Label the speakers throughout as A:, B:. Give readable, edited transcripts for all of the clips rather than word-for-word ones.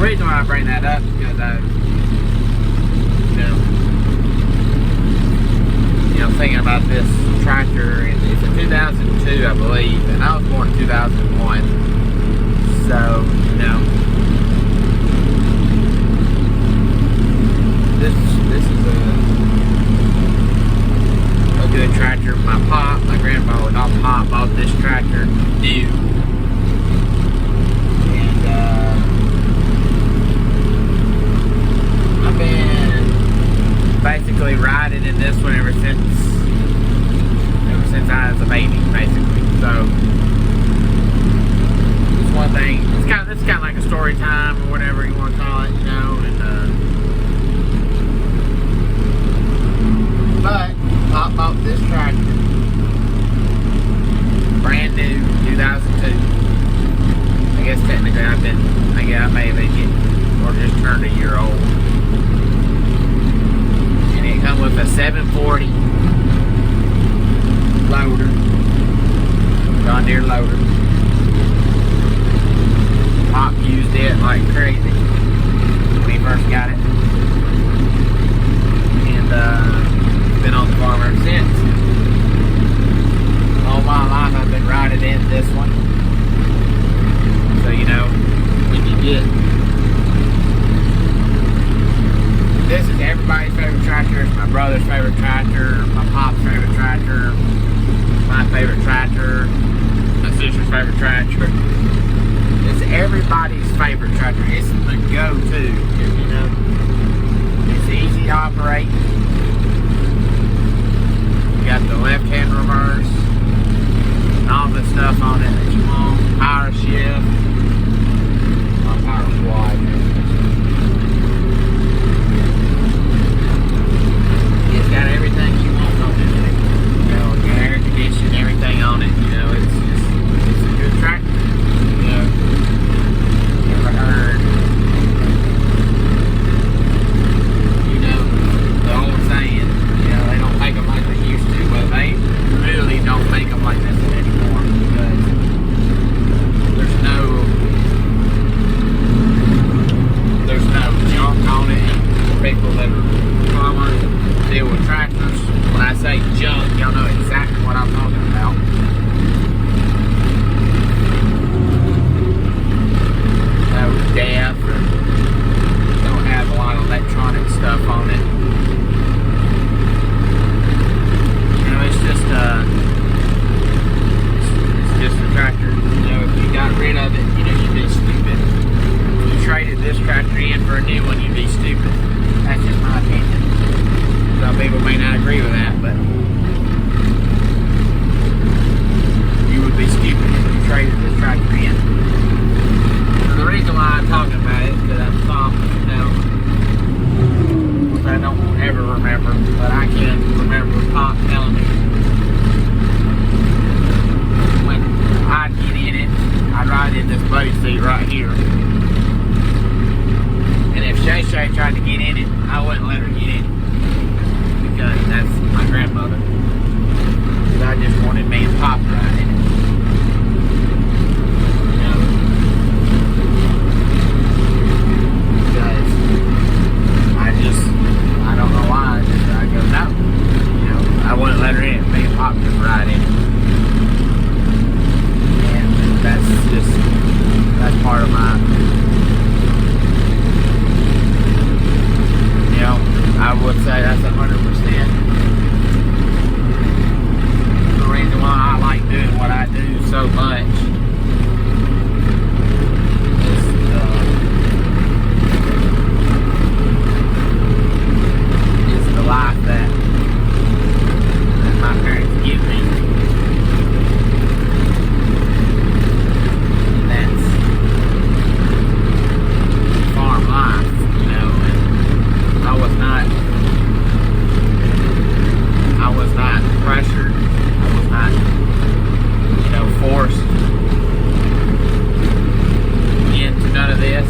A: reason why I bring that up is because thinking about this tractor. It's a 2002, I believe, and I was born in 2001. So, this is a good tractor. My grandpa and Pop bought this tractor new, and I've been basically riding in this one ever since I was a baby, basically. So it's one thing. It's kind of like a story time or whatever you want to call it, And but Pop bought this tractor, brand new, 2002. I guess technically I may have been getting, or just turned a year old. And it come with a 740 loader, John Deere loader. Pop used it like crazy when he first got it, and been on the farm ever since. All my life I've been riding in this one. So when you get, this is everybody's favorite tractor. It's my brother's favorite tractor, my pop's favorite tractor, my favorite tractor, my sister's favorite tractor. It's everybody's favorite tractor. It's the go-to, It's easy to operate. You got the left-hand reverse, and all the stuff on it that you want. Power shift, power quad. It's got everything you want on it. Your air conditioning, everything on it. It's a good tractor. Never heard. The old saying, they don't make them like they used to. Well, they really don't make them like this anymore, because there's no junk on it. For people that are farmers, deal with tractors. When I say junk, y'all know exactly what I'm talking about. No depth, don't have a lot of electronic stuff on it. It's just a tractor. If you got rid of it, you'd be stupid. If you traded this tractor in for a new one, you'd be stupid. That's just my opinion. Some people may not agree with that, but you would be stupid if you traded this tractor in. So the reason why I'm talking about it is because I'm soft, which I don't ever remember, but I can remember Pop telling me when I'd get in it, I'd ride in this buddy seat right here. And if Shay tried to get in it, I wouldn't let her get in it, because that's my grandmother. So I just wanted me and Pop to ride in it. Because I don't know why. I go, no. I wouldn't let her in. Me and Pop just ride in it. And that's part of my, I would say that's 100% the reason why I like doing what I do so much. It's the life that my parents give me. And that's farm life, and I was not pressured. I was not, forced into none of this.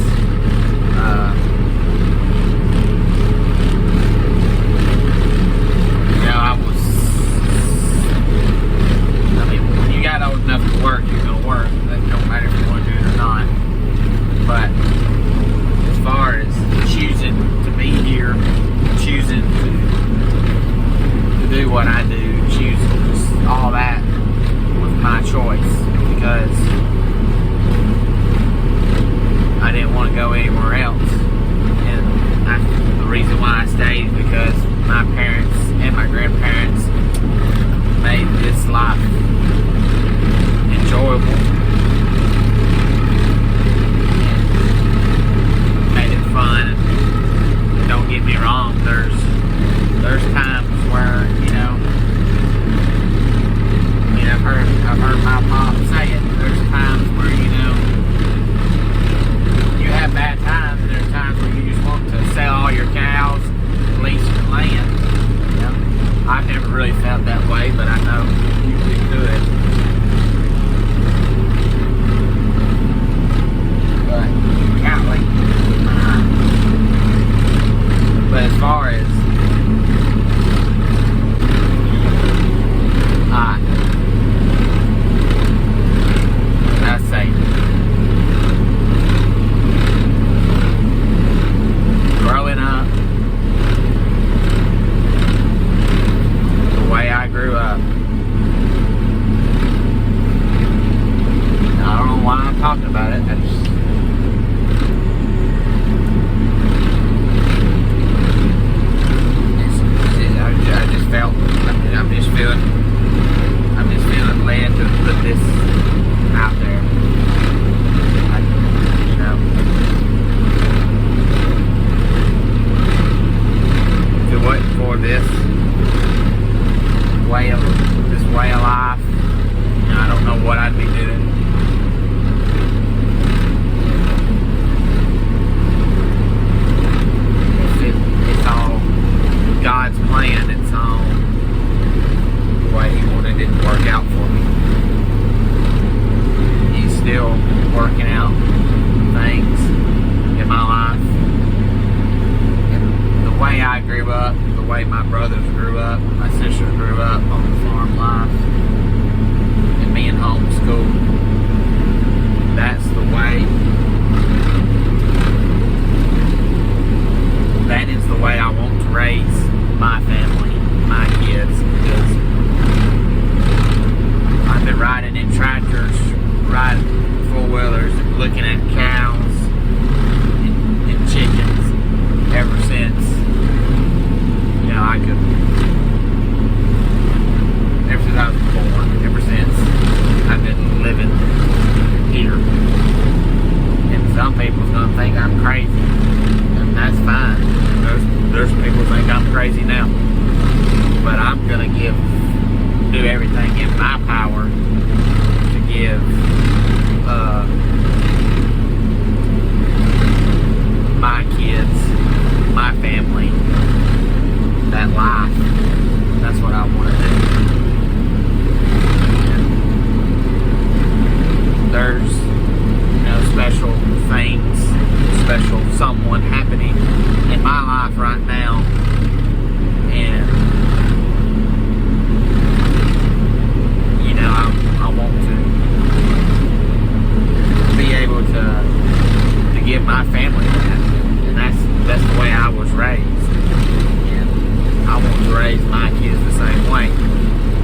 A: When you got old enough to work, you're going to work. That don't matter if you want to do it or not. But choice because I didn't want to go anywhere else. And the reason why I stayed is because my parents and my grandparents made this life enjoyable and made it fun. And don't get me wrong, there's times where, I've heard my mom say it. There's times where, you have bad times, and there's times where you just want to sell all your cows, lease your land. I've never really felt that way, but I know you could. But golly. But as far as I say, growing up, the way I grew up, I don't know why I'm talking about it. I just felt, I'm just feeling led to put this out there. If it wasn't for this way of life, I don't know what I'd be doing. It's all God's plan. It's all the way He wanted it to work out for me. He's still working out things in my life. And the way I grew up, the way my brothers grew up, my sister grew up on the farm life, and being homeschooled, that's the way. That is the way I want to raise my family, my kids, because I've been riding in tractors, riding four-wheelers, and looking at cows and chickens ever since, ever since I was born, ever since I've been living here. And some people's gonna think I'm crazy, and that's fine. There's people think I'm crazy now, but I'm gonna do everything in my power to give my kids, my family, that life. That's what I want to do. And there's special things, special someone happening in my life right now, and I want to be able to give my family that, and that's the way I was raised, and I want to raise my kids the same way.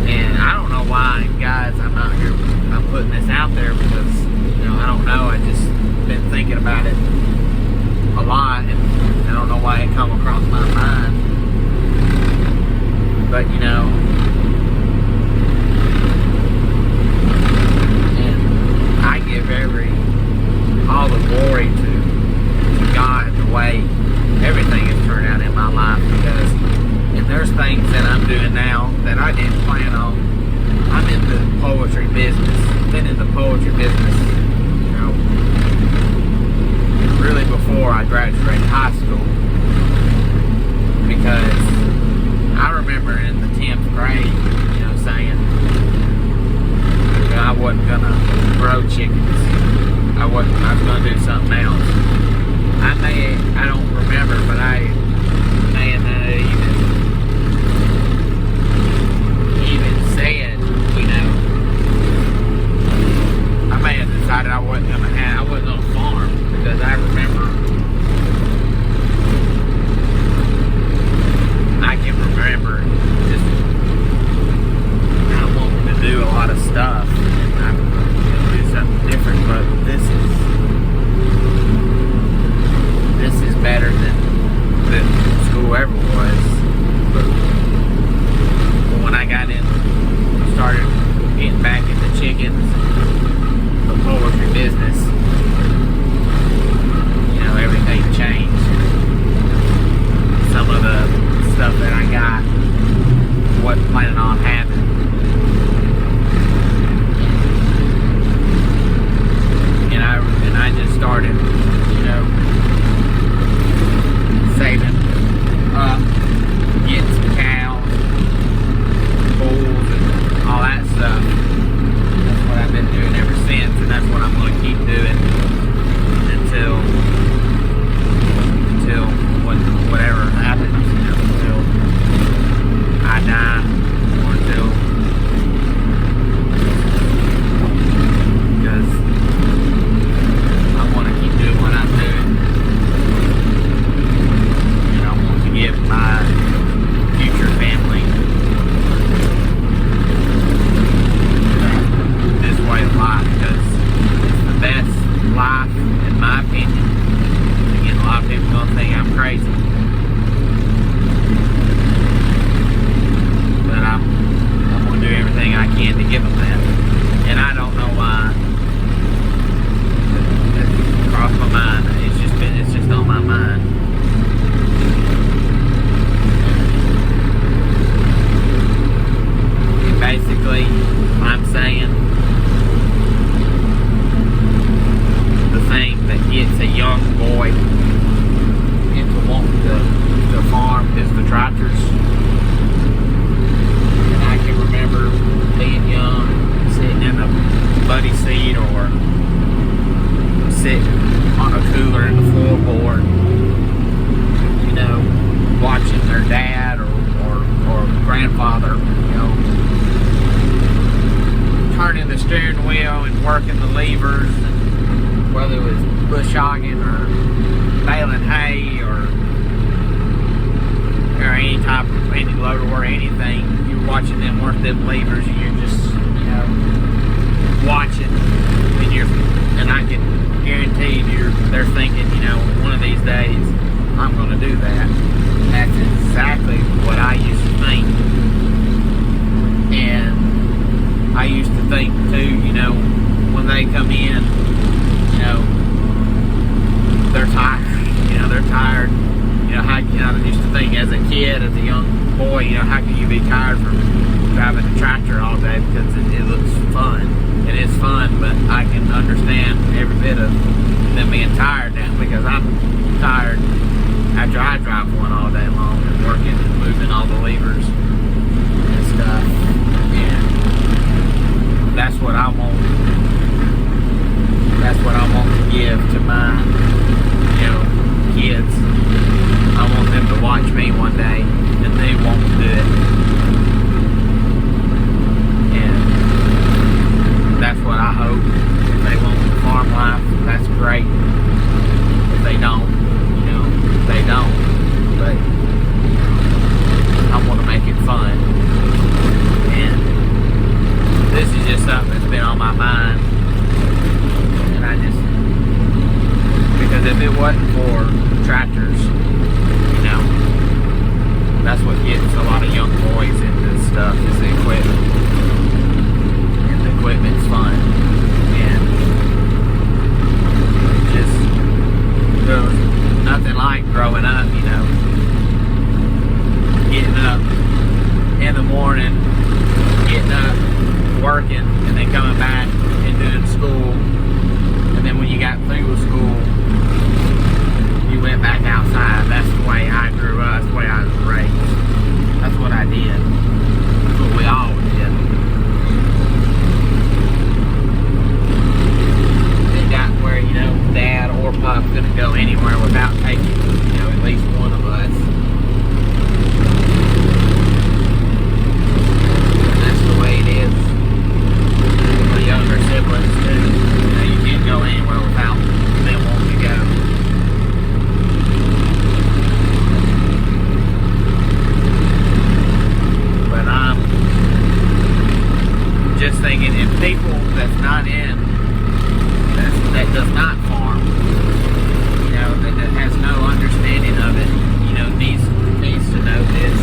A: And I don't know why, guys, I'm out here, I'm putting this out there because I don't know, I just been thinking about it a lot, and I don't know why it come across my mind, but and I give all the glory to God, the way everything has turned out in my life, because and there's things that I'm doing now that I didn't plan on. I'm in the poetry business, been in the poetry business really before I graduated high school, because I remember in the 10th grade, saying that I wasn't gonna grow chickens. I was gonna do something else. I don't remember, but I may have even said, I may have decided I wasn't gonna farm, because I can remember just not wanting to do a lot of stuff. And and working the levers, and whether it was bush hogging or baling hay or any type of any loader or anything, you're watching them work them levers, and you're just, watching, and I can guarantee they're thinking, one of these days I'm going to do that. And that's exactly what I used to think. And I used to think too, when they come in, they're tired. They're tired. I used to think as a kid, as a young boy, how can you be tired from driving a tractor all day? Because it looks fun. It is fun, but I can understand every bit of them being tired now, because I'm tired after I drive one all day long and working and moving all the levers and stuff. And that's what I want. That's what I want to give to my, kids. I want them to watch me one day and they won't do it. And that's what I hope. If they want the farm life, that's great. If they don't, they don't. But I want to make it fun. And this is just something that's been on my mind. And because if it wasn't for tractors, that's what gets a lot of young boys into this stuff, is the equipment. And the equipment's fun. And there was nothing like growing up, getting up in the morning, getting up, working, and then coming back and doing school. And then when you got through with school, you went back outside. That's the way I grew up. That's the way I was raised. That's what I did. That's what we all did. It got where, Dad or Pop couldn't go anywhere without taking, at least one of us. And that's the way it is. My younger siblings too. You can't go anywhere without them wanting to go. Just thinking, if people that's not in, that does not farm, that has no understanding of it, needs to know this.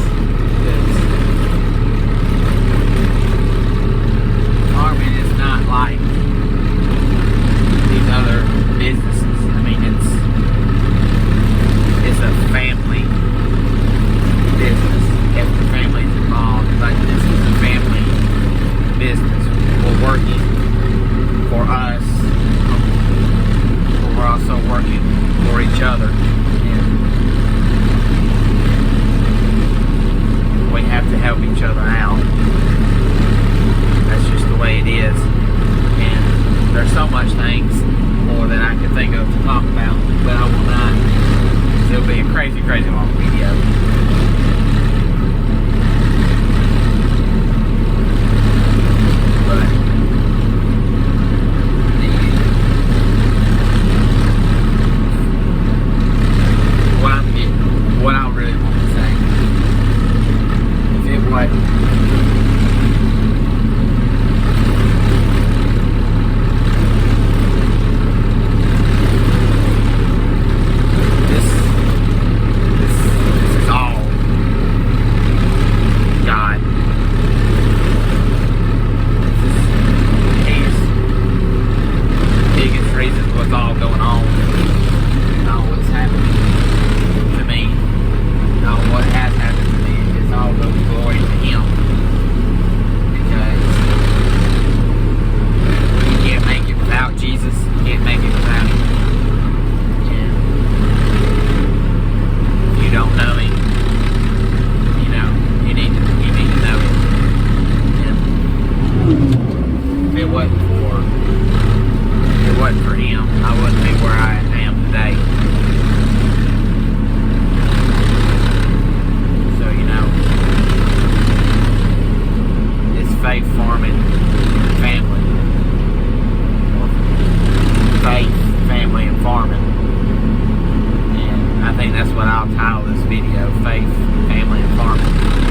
A: Farming is not like these other businesses. I mean, it's a family business. If the family's involved, like this is a family business. We're working for us, but we're also working for each other. And we have to help each other out. That's just the way it is. And there's so much things more that I can think of to talk about, but I will not. It'll be a crazy, crazy long video. What I really want to say, if it wasn't, this is all God. He's the biggest reason what's all going on and all what's happening to me. What has happened to me is all the glory to Him, because you can't make it without Jesus. You can't make it without Him. And if you don't know Him, you need to know Him. And if it wasn't for Him, I wouldn't be where I am today. Faith farming family. farming. And I think that's what I'll title this video, Faith, Family, and Farming.